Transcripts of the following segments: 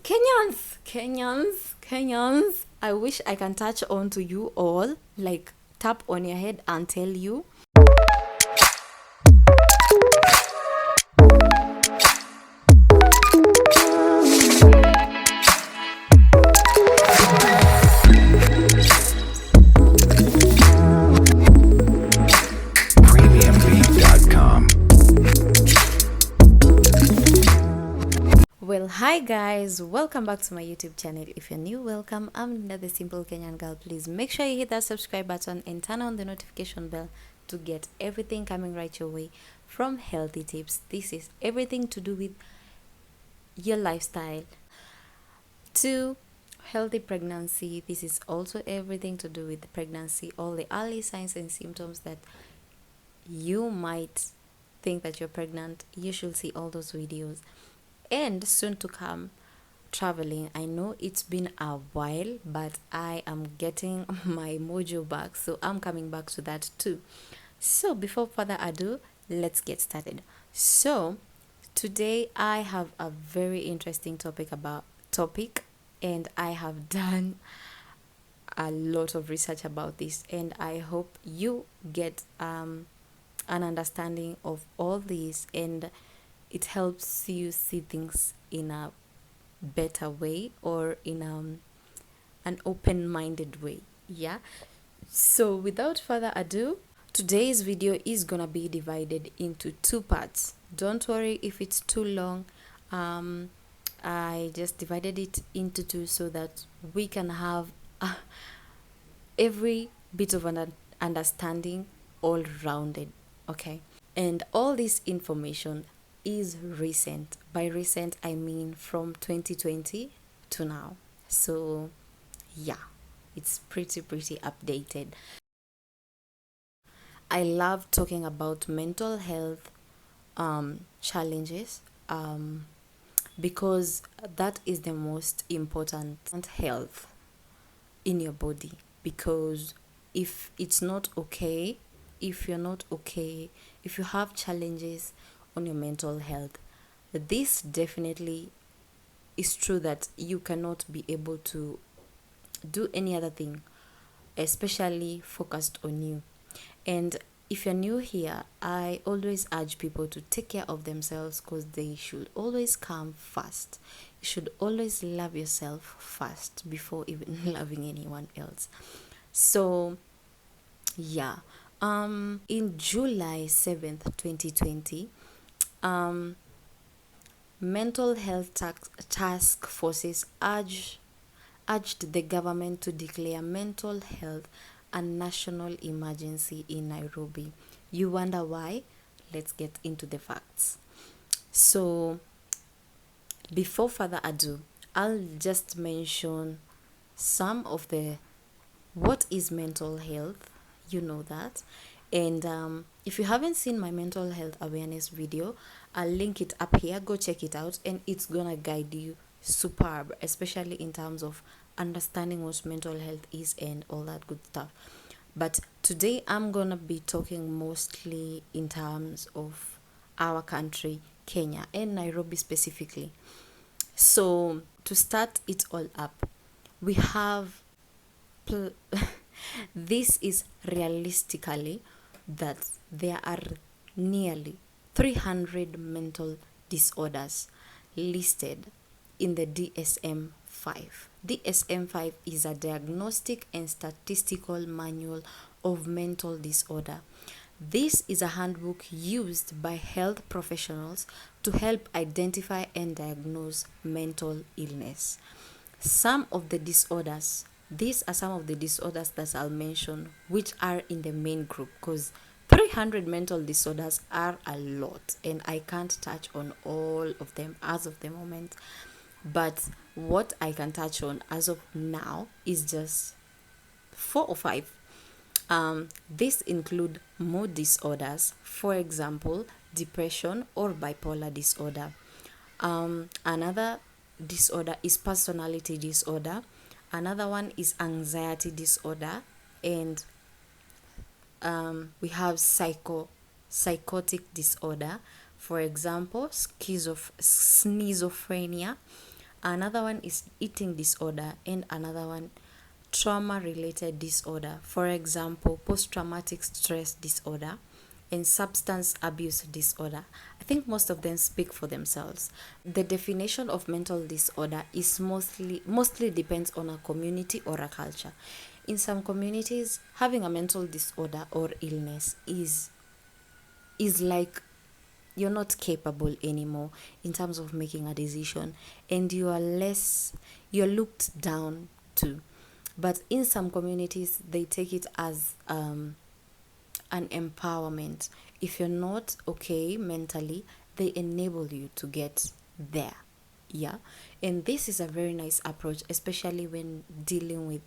Kenyans. I wish I can touch on to you all, like tap on your head and tell you. Well, hi guys, welcome back to my YouTube channel. If you're new, welcome. I'm Ninathesimplekenyangal. Please make sure you hit that subscribe button and turn on the notification bell to get everything coming right your way from Healthy Tips. This is everything to do with your lifestyle to healthy pregnancy. This is also everything to do with pregnancy, all the early signs and symptoms that you might think that you're pregnant. You should see all those videos. And soon to come, traveling. I know it's been a while, but I am getting my mojo back, so I'm coming back to that too. So before further ado, let's get started. So today I have a very interesting topic, and I have done a lot of research about this, and I hope you get an understanding of all this, and it helps you see things in a better way, or in an open-minded way. Yeah, so without further ado, today's video is gonna be divided into two parts. Don't worry if it's too long. I just divided it into two so that we can have every bit of an understanding all rounded. Okay, and all this information is recent. By recent, I mean from 2020 to now. So yeah, it's pretty updated. I love talking about mental health challenges because that is the most important health in your body. Because if it's not okay, if you're not okay, if you have challenges on your mental health, this definitely is true that you cannot be able to do any other thing, especially focused on you. And if you're new here, I always urge people to take care of themselves, because they should always come first. You should always love yourself first before even loving anyone else. So yeah, in July 7th 2020, mental health task forces urged the government to declare mental health a national emergency in Nairobi. You wonder why? Let's get into the facts. So before further ado, I'll just mention some of the what is mental health. You know that. And if you haven't seen my mental health awareness video, I'll link it up here. Go check it out, and it's gonna guide you superb, especially in terms of understanding what mental health is and all that good stuff. But today I'm gonna be talking mostly in terms of our country, Kenya, and Nairobi specifically. So to start it all up, we have this is realistically that there are nearly 300 mental disorders listed in the DSM-5. DSM-5 is a diagnostic and statistical manual of mental disorder. This is a handbook used by health professionals to help identify and diagnose mental illness. Some of the disorders, these are some of the disorders that I'll mention, which are in the main group, because 300 mental disorders are a lot, and I can't touch on all of them as of the moment. But what I can touch on as of now is just 4 or 5. These include mood disorders, for example, depression or bipolar disorder. Another disorder is personality disorder. Another one is anxiety disorder, and we have psychotic disorder, for example, schizophrenia. another one is eating disorder, and another one trauma related disorder. For example, post-traumatic stress disorder and substance abuse disorder. I think most of them speak for themselves. The definition of mental disorder is mostly depends on a community or a culture. In some communities, having a mental disorder or illness is like you're not capable anymore in terms of making a decision, and you're looked down to. But in some communities, they take it as an empowerment. If you're not okay mentally, they enable you to get there. Yeah. And this is a very nice approach, especially when dealing with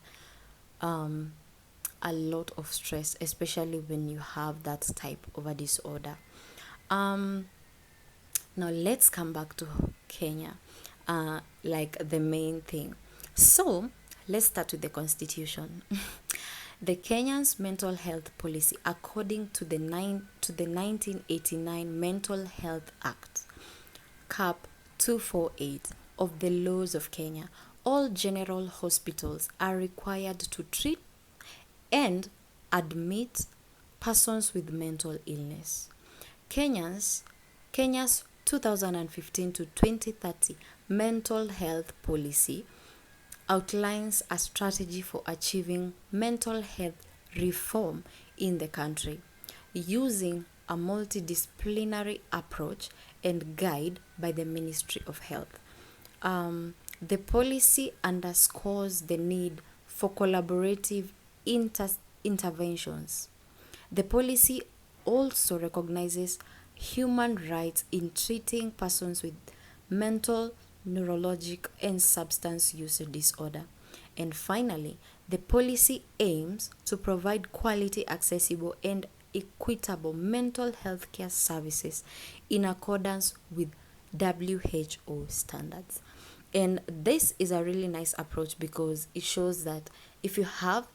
a lot of stress, especially when you have that type of a disorder. Now let's come back to Kenya, like the main thing. So let's start with the constitution. The Kenyan's mental health policy, according to the 1989 Mental Health Act, Cap 248 of the laws of Kenya, all general hospitals are required to treat and admit persons with mental illness. Kenya's 2015 to 2030 mental health policy outlines a strategy for achieving mental health reform in the country using a multidisciplinary approach and guide by the Ministry of Health. The policy underscores the need for collaborative interventions. The policy also recognizes human rights in treating persons with mental, neurologic, and substance use disorder. And finally, the policy aims to provide quality, accessible, and equitable mental health care services in accordance with WHO standards. And this is a really nice approach because it shows that if you have,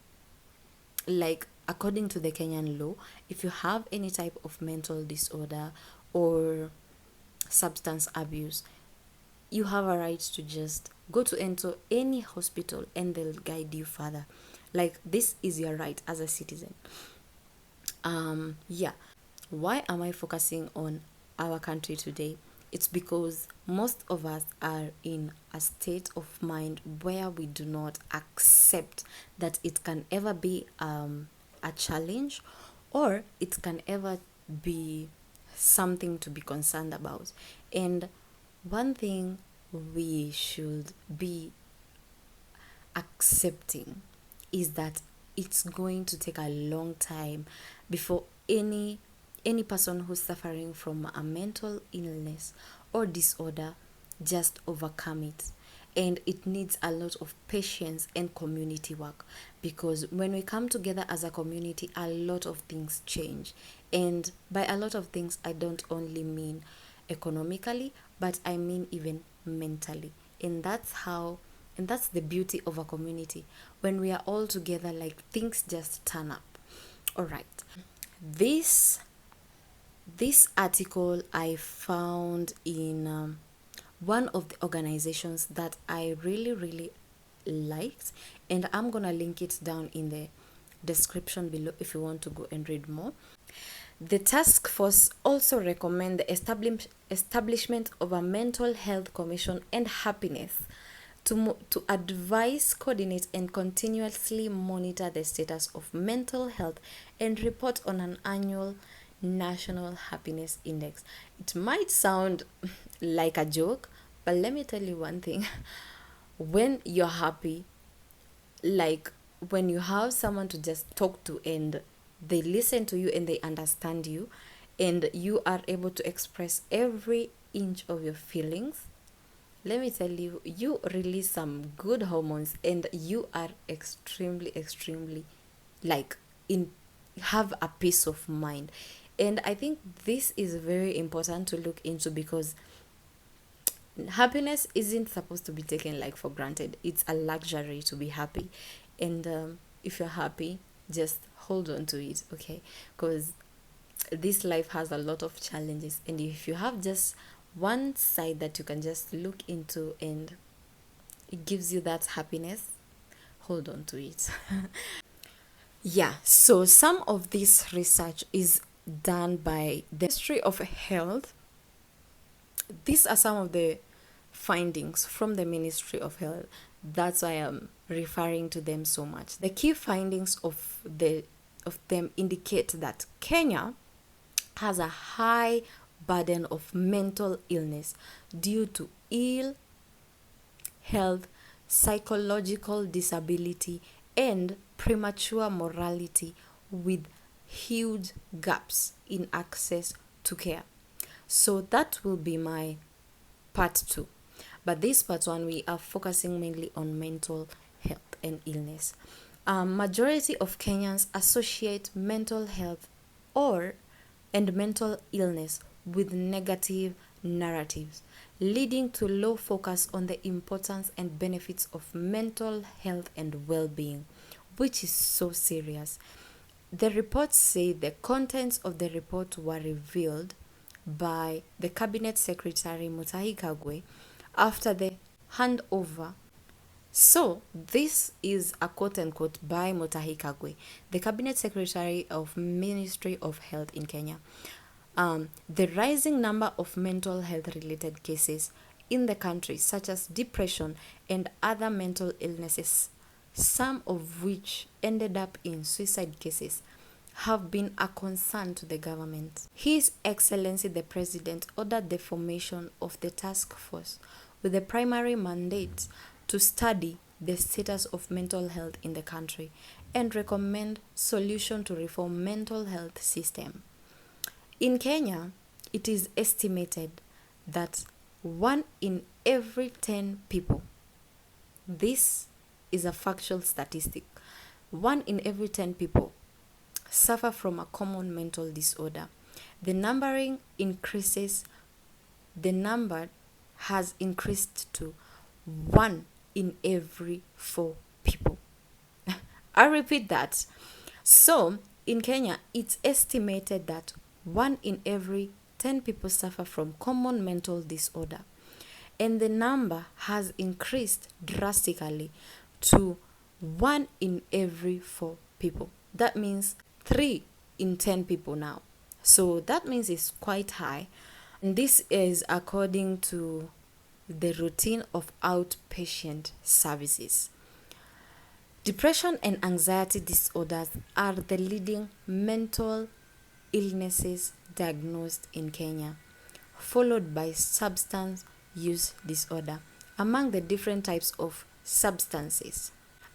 like, according to the Kenyan law, if you have any type of mental disorder or substance abuse, you have a right to just go to enter any hospital and they'll guide you further. Like, this is your right as a citizen. Yeah. Why am I focusing on our country today? It's because most of us are in a state of mind where we do not accept that it can ever be a challenge, or it can ever be something to be concerned about. And one thing we should be accepting is that it's going to take a long time before any person who's suffering from a mental illness or disorder just overcome it. And it needs a lot of patience and community work, because when we come together as a community, a lot of things change. And by a lot of things, I don't only mean economically, but I mean even mentally. And that's the beauty of a community. When we are all together, like, things just turn up. All right. This article I found in one of the organizations that I really, really liked, and I'm gonna link it down in the description below if you want to go and read more. The task force also recommend the establishment of a mental health commission and happiness to advise, coordinate, and continuously monitor the status of mental health and report on an annual national happiness index. It might sound like a joke, but let me tell you one thing. When you're happy, like when you have someone to just talk to and they listen to you and they understand you, and you are able to express every inch of your feelings, let me tell you, you release some good hormones and you are extremely like have a peace of mind. And I think this is very important to look into, because happiness isn't supposed to be taken like for granted. It's a luxury to be happy. And if you're happy, just hold on to it, okay? Because this life has a lot of challenges, and if you have just one side that you can just look into and it gives you that happiness. Hold on to it. Yeah, so some of this research is done by the Ministry of Health. These are some of the findings from the Ministry of Health. That's why I'm referring to them so much. The key findings of them indicate that Kenya has a high burden of mental illness due to ill health, psychological disability, and premature mortality, with huge gaps in access to care. So that will be my part 2. But this part 1, we are focusing mainly on mental health and illness. Majority of Kenyans associate mental health and mental illness with negative narratives, leading to low focus on the importance and benefits of mental health and well-being, which is so serious. The reports say the contents of the report were revealed by the Cabinet Secretary Mutahi Kagwe after the handover. So this is a quote-unquote by Mutahi Kagwe, the Cabinet Secretary of Ministry of Health in Kenya. The rising number of mental health related cases in the country, such as depression and other mental illnesses, some of which ended up in suicide cases, have been a concern to the government. His Excellency the President ordered the formation of the task force with the primary mandate to study the status of mental health in the country and recommend solution to reform mental health system. In Kenya, it is estimated that 1 in every 10 people, this is a factual statistic, 1 in every 10 people suffer from a common mental disorder. The number has increased to 1 in every 4 people. I repeat that. So, in Kenya, it's estimated that 1 in every 10 people suffer from common mental disorder. And the number has increased drastically to 1 in every 4 people. That means 3 in 10 people now. So that means it's quite high. And this is according to the routine of outpatient services. Depression and anxiety disorders are the leading mental illnesses diagnosed in Kenya, followed by substance use disorder. Among the different types of substances,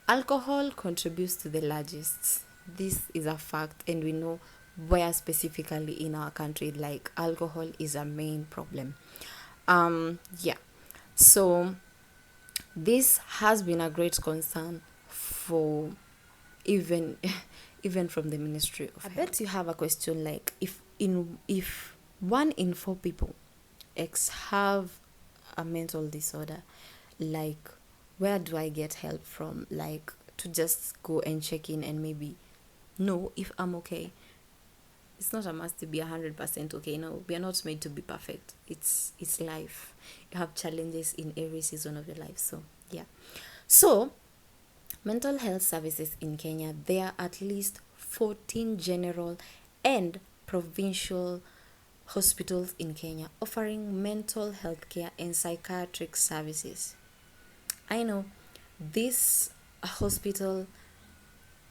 alcohol contributes to the largest. This is a fact, and we know where specifically in our country, like, alcohol is a main problem. So this has been a great concern for even from the Ministry of Health. I bet you have a question like, if 1 in 4 people have a mental disorder, like, where do I get help from? Like, to just go and check in and maybe know if I'm okay. It's not a must to be 100% okay. No, we are not made to be perfect. It's life. You have challenges in every season of your life. So yeah. So mental health services in Kenya, there are at least 14 general and provincial hospitals in Kenya offering mental health care and psychiatric services. I know this hospital,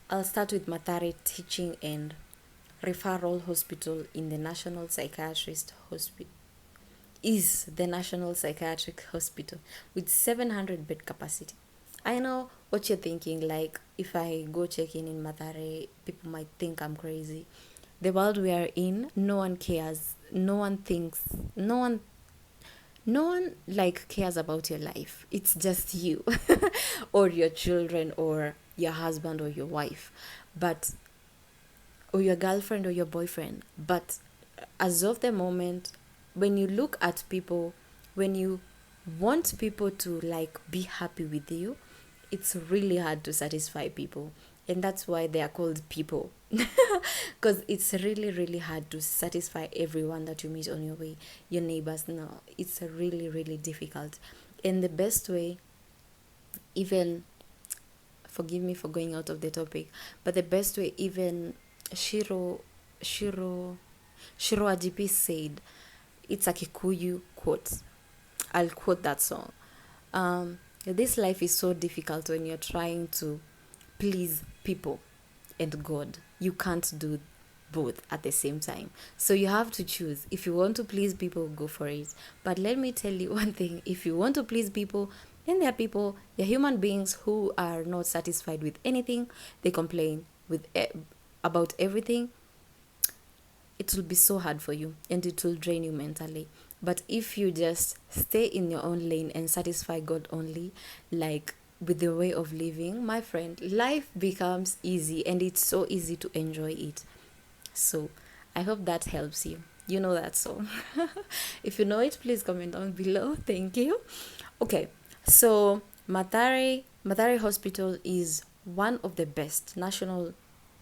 I'll start with Mathare Teaching and Referral Hospital in the National Psychiatrist Hospital, is the National Psychiatric Hospital with 700 bed capacity. I know what you're thinking, like, if I go check in Mathare, people might think I'm crazy. The world we are in, no one cares, no one like cares about your life. It's just you or your children or your husband or your wife, or your girlfriend or your boyfriend. But as of the moment, when you look at people, when you want people to like be happy with you, it's really hard to satisfy people. And that's why they are called people, because it's really, really hard to satisfy everyone that you meet on your way. Your neighbors, no, it's really, really difficult. And the best way even, forgive me for going out of the topic, but the best way, even Shiro Ajipi said, it's a Kikuyu quote. I'll quote that song. This life is so difficult when you're trying to please people and God. You can't do both at the same time. So you have to choose. If you want to please people, go for it. But let me tell you one thing. If you want to please people, then there are people, they're human beings who are not satisfied with anything. They complain about everything. It will be so hard for you and it will drain you mentally. But if you just stay in your own lane and satisfy God only, like with the way of living, my friend, life becomes easy and it's so easy to enjoy it. So I hope that helps you. You know that song. If you know it, please comment down below. Thank you. Okay, so Mathare Hospital is one of the best national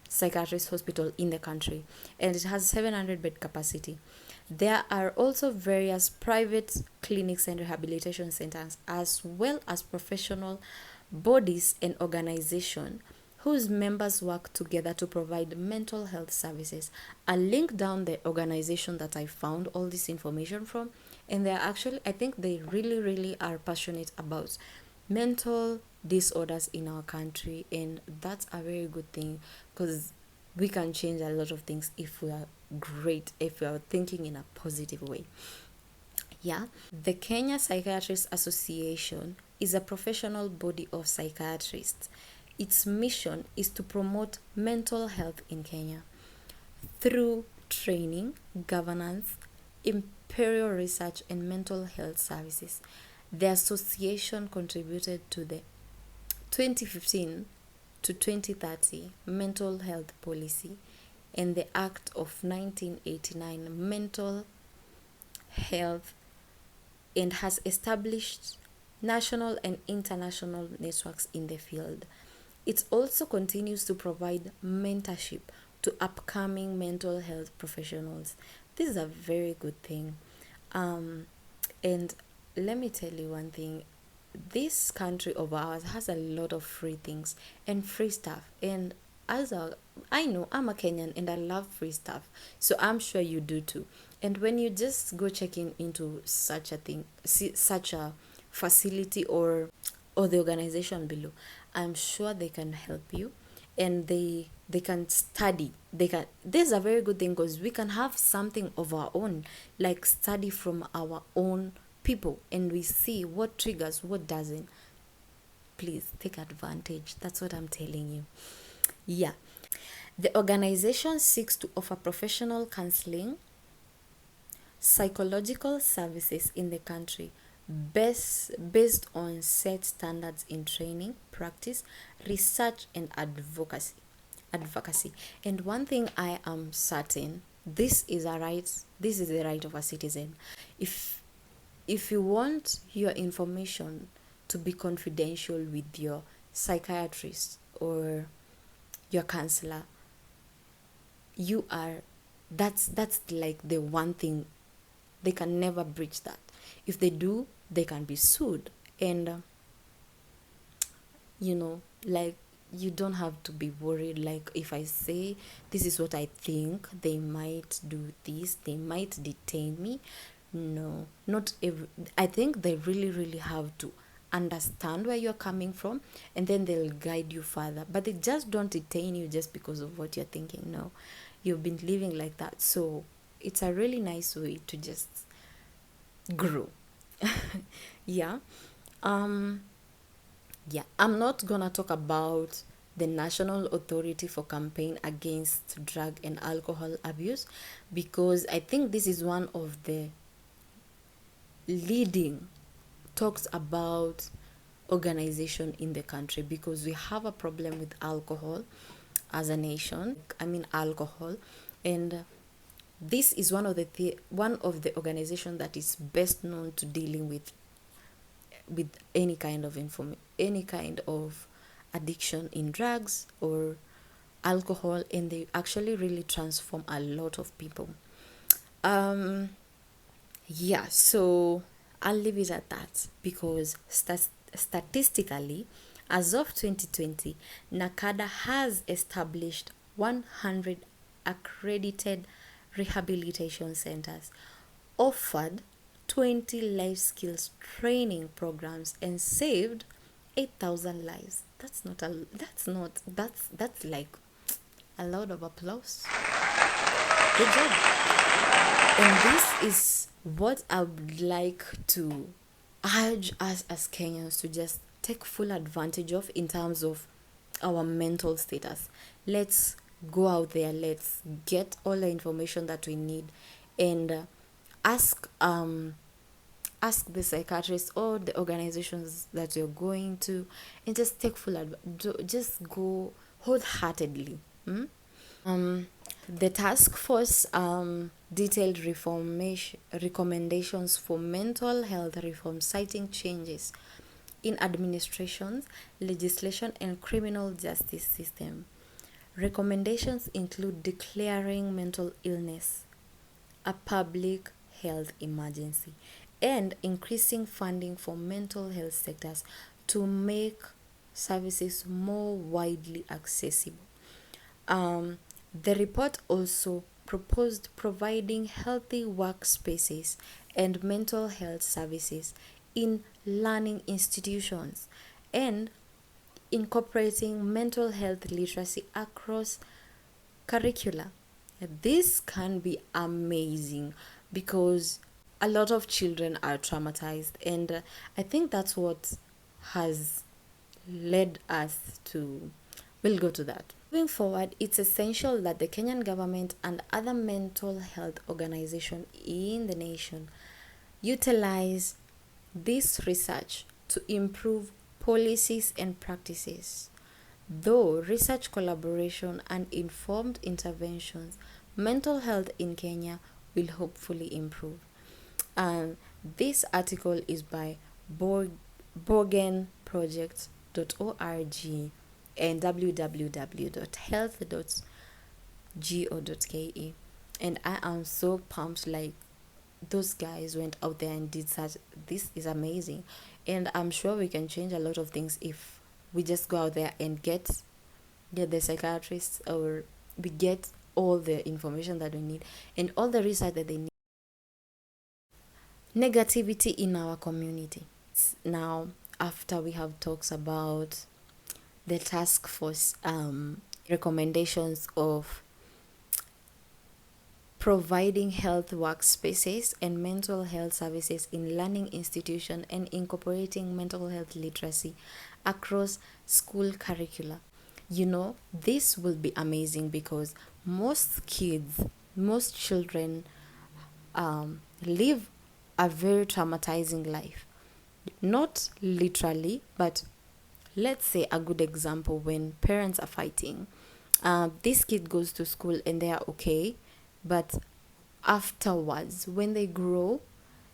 psychiatrist hospital in the country, and it has 700 bed capacity. There are also various private clinics and rehabilitation centers, as well as professional bodies and organizations whose members work together to provide mental health services. I'll link down the organization that I found all this information from, and they're actually, I think they really are passionate about mental disorders in our country, and that's a very good thing, because we can change a lot of things if we are great, if we are thinking in a positive way. Yeah, the Kenya Psychiatrists Association is a professional body of psychiatrists. Its mission is to promote mental health in Kenya through training, governance, imperial research, and mental health services. The association contributed to the 2015 to 2030 Mental Health Policy and the Act of 1989 Mental Health, and has established national and international networks in the field. It also continues to provide mentorship to upcoming mental health professionals. This is a very good thing. And let me tell you one thing. This country of ours has a lot of free things and free stuff. And I know I'm a Kenyan and I love free stuff. So I'm sure you do too. And when you just go checking into such a thing, such a facility or the organization below, I'm sure they can help you, and they can study. This is a very good thing, because we can have something of our own, like study from our own people, and we see what triggers, what doesn't. Please take advantage. That's what I'm telling you. Yeah. The organization seeks to offer professional counseling, psychological services in the country based on set standards in training, practice, research, and advocacy. And one thing I am certain, this is the right of a citizen. If you want your information to be confidential with your psychiatrist or your counselor, that's like the one thing. They can never breach that. If they do, they can be sued. And like, you don't have to be worried. Like, if I say this is what I think, they might do this, they might detain me. No, not every. I think they really have to understand where you're coming from, and then they'll guide you further. But they just don't detain you just because of what you're thinking. No, you've been living like that. So it's a really nice way to just grow. Yeah. Yeah, I'm not gonna talk about the National Authority for Campaign Against Drug and Alcohol Abuse, because I think this is one of the leading talks about organization in the country, because we have a problem with alcohol as a nation. Alcohol, and this is one of the organization that is best known to dealing with any kind of addiction in drugs or alcohol, and they actually really transform a lot of people. Yeah, so I'll leave it at that, because statistically, as of 2020, NACADA has established 100 accredited rehabilitation centers, offered 20 life skills training programs, and saved 8,000 lives. That's like a lot of applause. Good job. And this is what I would like to urge us as Kenyans to just take full advantage of in terms of our mental status. Let's go out there, let's get all the information that we need, and ask the psychiatrist or the organizations that you're going to, and just take just go wholeheartedly. The task force detailed recommendations for mental health reform, citing changes in administrations, legislation, and criminal justice system. Recommendations include declaring mental illness a public health emergency and increasing funding for mental health sectors to make services more widely accessible. The report also proposed providing healthy workspaces and mental health services in learning institutions and incorporating mental health literacy across curricula. This can be amazing because a lot of children are traumatized, and I think that's what has led us to. We'll go to that. Moving forward, it's essential that the Kenyan government and other mental health organizations in the nation utilize this research to improve policies and practices. Though research collaboration and informed interventions, mental health in Kenya will hopefully improve. And this article is by borgenproject.org and www.health.go.ke. And I am so pumped, like those guys went out there and did such. This is amazing, and I'm sure we can change a lot of things if we just go out there and get the psychiatrists, or we get all the information that we need and all the research that they need. Negativity in our community. Now, after we have talks about the task force recommendations of providing health workspaces and mental health services in learning institutions and incorporating mental health literacy across school curricula. This will be amazing because most children live a very traumatizing life. Not literally, but let's say a good example, when parents are fighting, this kid goes to school and they are okay, but afterwards, when they grow,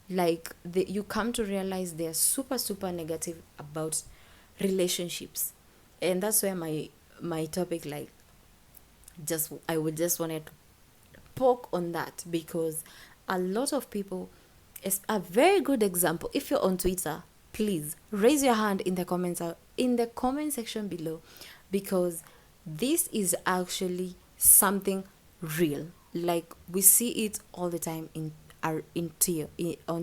you come to realize they're super negative about relationships. And that's where my topic, I would just want to poke on that, because a lot of people, is a very good example. If you're on Twitter, please raise your hand in the comment section below, because this is actually something real. Like, we see it all the time on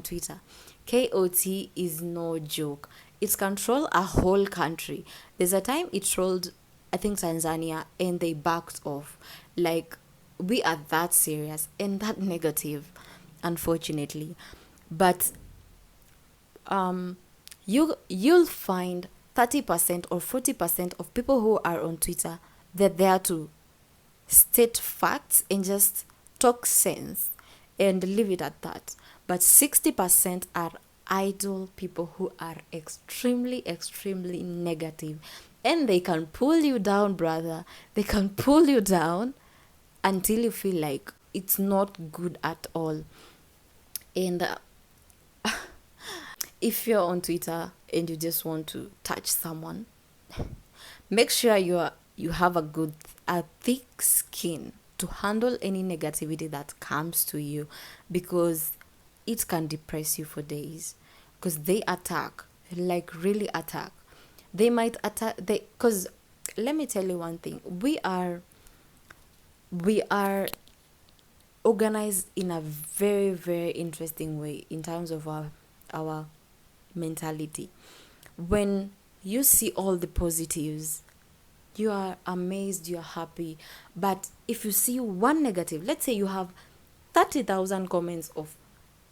Twitter. KOT is no joke. It's controlled a whole country. There's a time it trolled, I think, Tanzania, and they backed off. Like, we are that serious and that negative, unfortunately. But you'll find 30% or 40% of people who are on Twitter, they're there to state facts and just talk sense and leave it at that. But 60% are idle people who are extremely negative, and they can pull you down, brother. They can pull you down until you feel like it's not good at all. And if you're on Twitter and you just want to touch someone, make sure you have a thick skin to handle any negativity that comes to you, because it can depress you for days, because they attack like really attack. They might attack, because let me tell you one thing, we are organized in a very, very interesting way in terms of our mentality. When you see all the positives, you are amazed, you are happy. But if you see one negative, let's say you have 30,000 comments of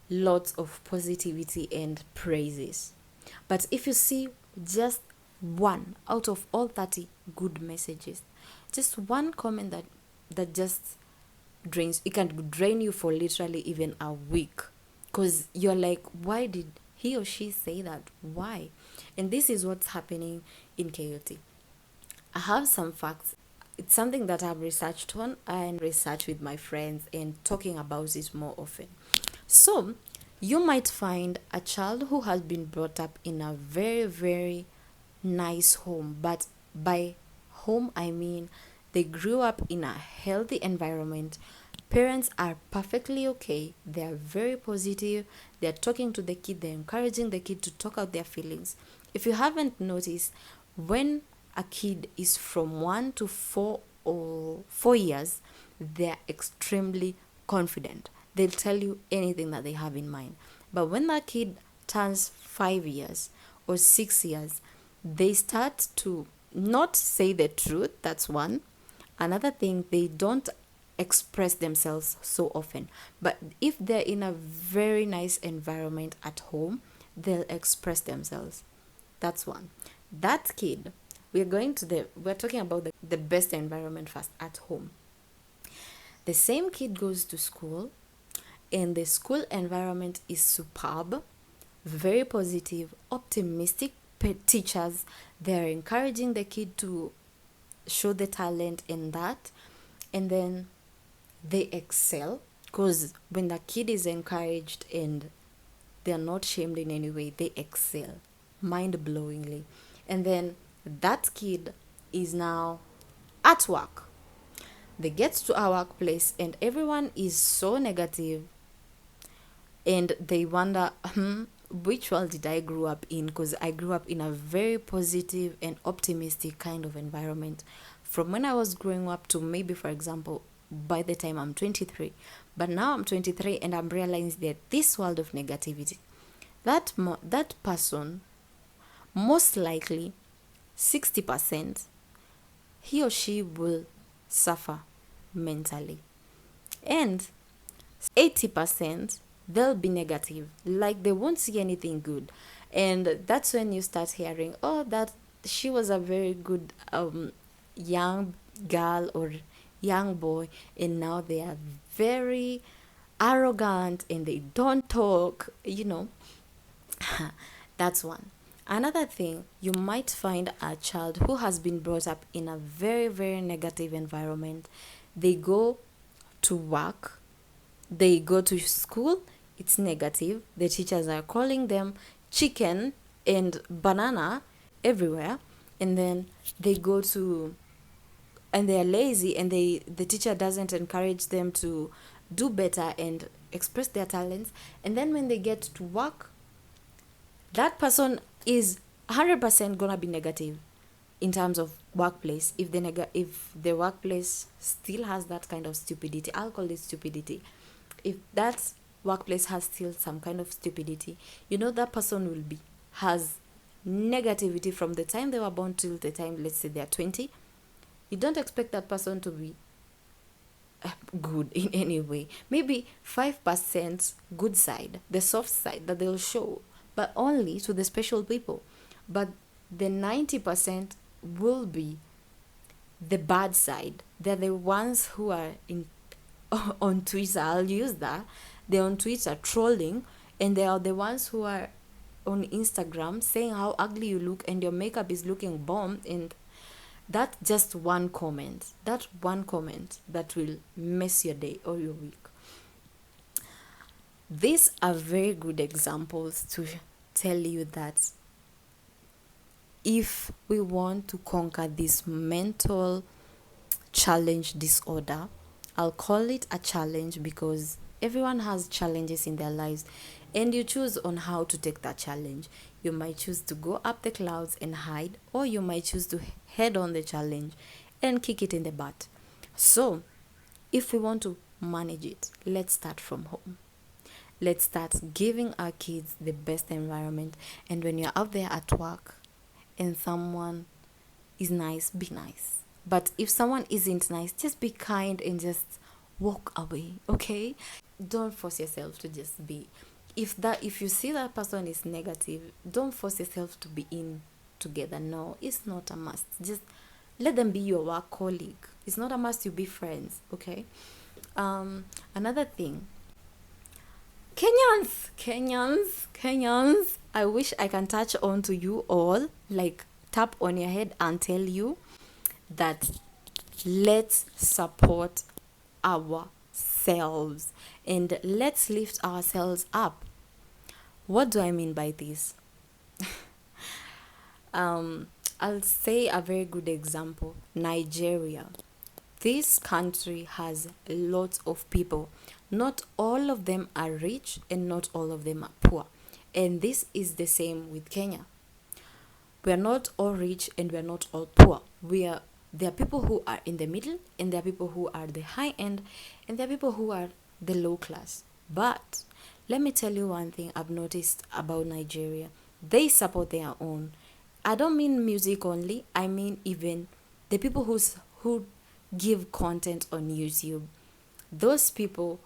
lots of positivity and praises, but if you see just one out of all 30 good messages, just one comment that just drains, it can drain you for literally even a week, because you're like, why did he or she say that? Why? And this is what's happening in KOT. I have some facts. It's something that I've researched on and researched with my friends and talking about it more often. So you might find a child who has been brought up in a very, very nice home, but by home I mean they grew up in a healthy environment. Parents are perfectly okay, they are very positive, they're talking to the kid, they're encouraging the kid to talk out their feelings. If you haven't noticed, when a kid is from 1 to 4 years, they're extremely confident. They'll tell you anything that they have in mind. But when that kid turns 5 years or 6 years, they start to not say the truth. That's one. Another thing, they don't express themselves so often. But if they're in a very nice environment at home, they'll express themselves. That's one. That kid, we're talking about the best environment first, at home. The same kid goes to school, and the school environment is superb, very positive, optimistic teachers. They're encouraging the kid to show the talent in that, and then they excel, because when the kid is encouraged and they're not shamed in any way, they excel mind-blowingly. And then that kid is now at work. They get to our workplace and everyone is so negative, and they wonder, which world did I grow up in? Because I grew up in a very positive and optimistic kind of environment from when I was growing up to maybe, for example, by the time I'm 23. But now I'm 23 and I'm realizing that this world of negativity, that person, most likely 60%, he or she will suffer mentally. And 80%, they'll be negative, like they won't see anything good. And that's when you start hearing, oh, that she was a very good young girl or young boy, and now they are very arrogant and they don't talk. That's one. Another thing, you might find a child who has been brought up in a very, very negative environment. They go to work, they go to school, it's negative. The teachers are calling them chicken and banana everywhere. And then they go to, and they're lazy, and the teacher doesn't encourage them to do better and express their talents. And then when they get to work, that person is 100% gonna be negative in terms of workplace. If the workplace still has that kind of stupidity, I'll call it stupidity. If that workplace has still some kind of stupidity, that person has negativity from the time they were born till the time, let's say, they're 20. You don't expect that person to be good in any way. Maybe 5% good side, the soft side that they'll show, but only to the special people. But the 90% will be the bad side. They're the ones who are on Twitter. I'll use that. They're on Twitter trolling, and they are the ones who are on Instagram saying how ugly you look and your makeup is looking bomb. And that just one comment, that will mess your day or your week. These are very good examples to tell you that if we want to conquer this mental challenge disorder, I'll call it a challenge because everyone has challenges in their lives, and you choose on how to take that challenge. You might choose to go up the clouds and hide, or you might choose to head on the challenge and kick it in the butt. So if we want to manage it, let's start from home. Let's start giving our kids the best environment. And when you're out there at work and someone is nice, be nice. But if someone isn't nice, just be kind and just walk away, okay? Don't force yourself to just be. If you see that person is negative, don't force yourself to be in together. No, it's not a must. Just let them be your work colleague. It's not a must you be friends, okay? Another thing, Kenyans, I wish I can touch on to you all, like tap on your head and tell you that let's support ourselves and let's lift ourselves up. What do I mean by this? I'll say a very good example. Nigeria. This country has lots of people. Not all of them are rich and not all of them are poor. And this is the same with Kenya. We are not all rich and we are not all poor. There are people who are in the middle, and there are people who are the high end, and there are people who are the low class. But let me tell you one thing I've noticed about Nigeria. They support their own. I don't mean music only. I mean even the people who give content on YouTube. Those people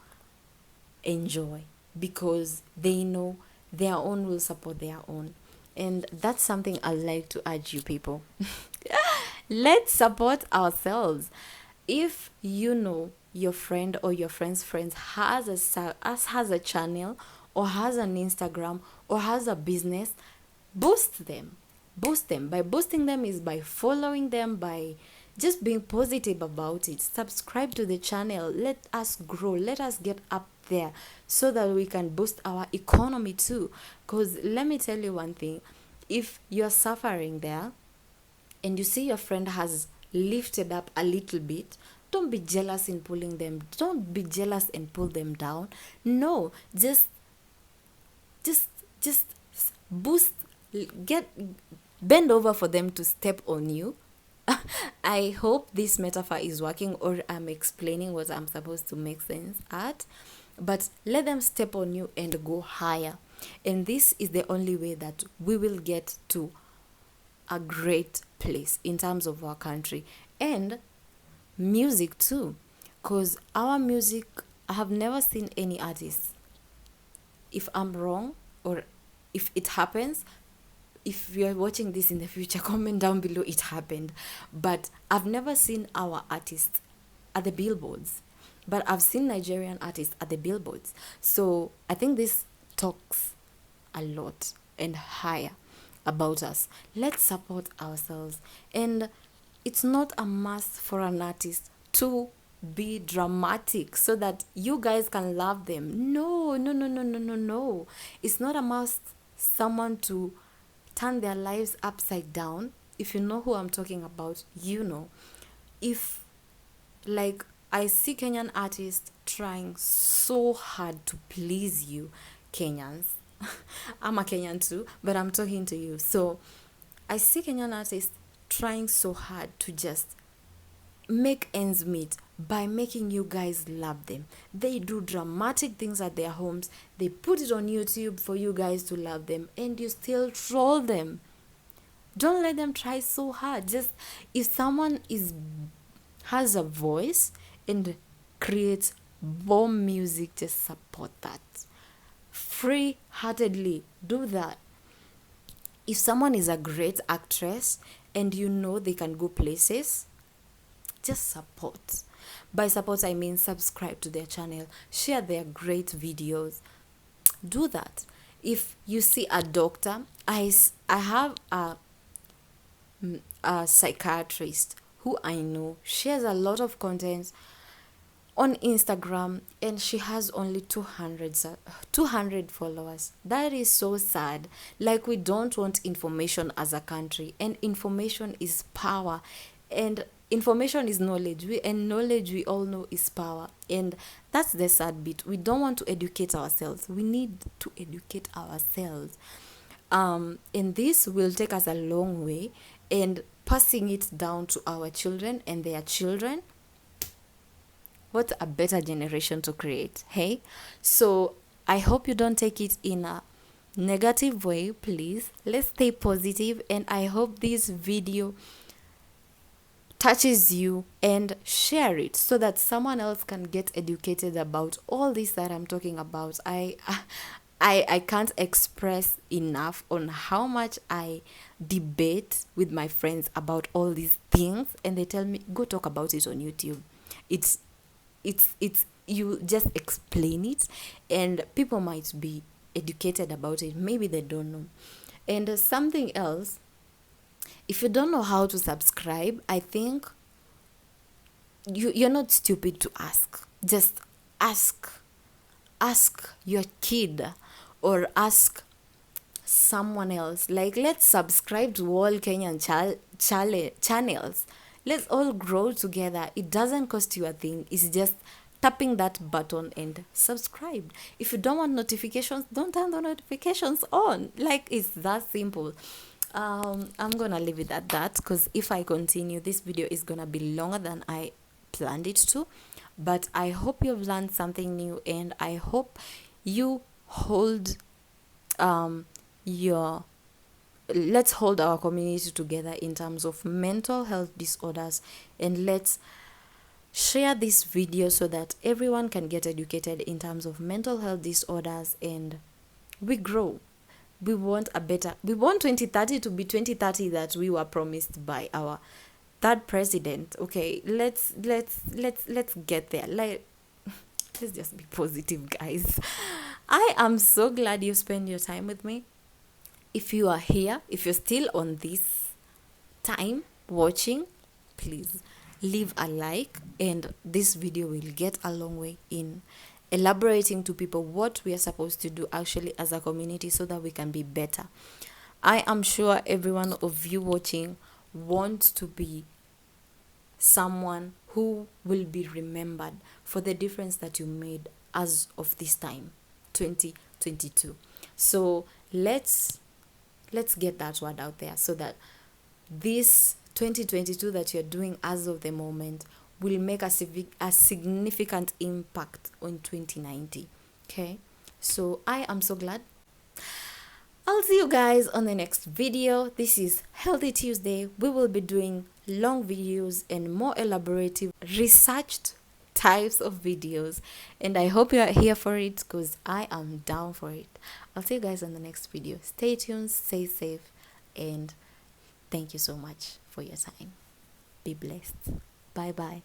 enjoy because they know their own will support their own. And that's something I'd like to urge you people. Let's support ourselves. If you know your friend or your friend's friends has a channel or has an Instagram or has a business, boost them. By boosting them is by following them, by just being positive about it. Subscribe to the channel. Let us grow. Let us get up there so that we can boost our economy too. Because let me tell you one thing. If you're suffering there and you see your friend has lifted up a little bit, don't be jealous in pulling them. Don't be jealous and pull them down. No, just boost, bend over for them to step on you. I hope this metaphor is working, or I'm explaining what I'm supposed to make sense at. But let them step on you and go higher. And this is the only way that we will get to a great place in terms of our country. And music too. Because our music, I have never seen any artist. If I'm wrong, or if it happens, if you're watching this in the future, comment down below it happened. But I've never seen our artists at the billboards. But I've seen Nigerian artists at the billboards. So I think this talks a lot and higher about us. Let's support ourselves. And it's not a must for an artist to be dramatic so that you guys can love them. No. It's not a must someone to turn their lives upside down. If you know who I'm talking about, you know. If, like, I see Kenyan artists trying so hard to please you, Kenyans. I'm a Kenyan too, but I'm talking to you. So I see Kenyan artists trying so hard to just make ends meet by making you guys love them. They do dramatic things at their homes. They put it on YouTube for you guys to love them, and you still troll them. Don't let them try so hard. Just, if someone has a voice and creates bomb music, just support that. Free-heartedly do that. If someone is a great actress and you know they can go places, just support. By support, I mean subscribe to their channel, share their great videos. Do that. If you see a doctor, I have a psychiatrist who I know. She has a lot of content on Instagram and she has only 200 followers. That is so sad. Like, we don't want information as a country, and information is power. And information is knowledge, and knowledge, we all know, is power. And that's the sad bit. We don't want to educate ourselves. We need to educate ourselves. And this will take us a long way, and passing it down to our children and their children. What a better generation to create, hey? So I hope you don't take it in a negative way, please. Let's stay positive, and I hope this video touches you, and share it so that someone else can get educated about all this that I'm talking about. I can't express enough on how much I debate with my friends about all these things, and they tell me, go talk about it on YouTube. It's you just explain it, and people might be educated about it. Maybe they don't know. And something else, if you don't know how to subscribe, I think you're not stupid to ask. Just ask your kid, or ask someone else. Like, let's subscribe to all Kenyan channels. Let's all grow together. It doesn't cost you a thing. It's just tapping that button and subscribe. If you don't want notifications, don't turn the notifications on. Like, it's that simple. I'm gonna leave it at that, because if I continue, this video is gonna be longer than I planned it to. But I hope you've learned something new, and I hope you hold let's hold our community together in terms of mental health disorders, and let's share this video so that everyone can get educated in terms of mental health disorders, and we grow. We want 2030 to be 2030 that we were promised by our third president. Okay, let's get there. Like, let's just be positive, guys. I am so glad you spend your time with me. If you are here, if you're still on this time watching, please leave a like, and this video will get a long way in elaborating to people what we are supposed to do actually as a community, so that we can be better. I am sure every one of you watching wants to be someone who will be remembered for the difference that you made as of this time, 2022. So let's get that word out there, so that this 2022 that you're doing as of the moment will make a significant impact on 2090. Okay, so I am so glad. I'll see you guys on the next video. This is Healthy Tuesday. We will be doing long videos and more elaborative, researched types of videos, and I hope you are here for it, because I am down for it. I'll see you guys on the next video. Stay tuned, stay safe, and thank you so much for your time. Be blessed. Bye bye.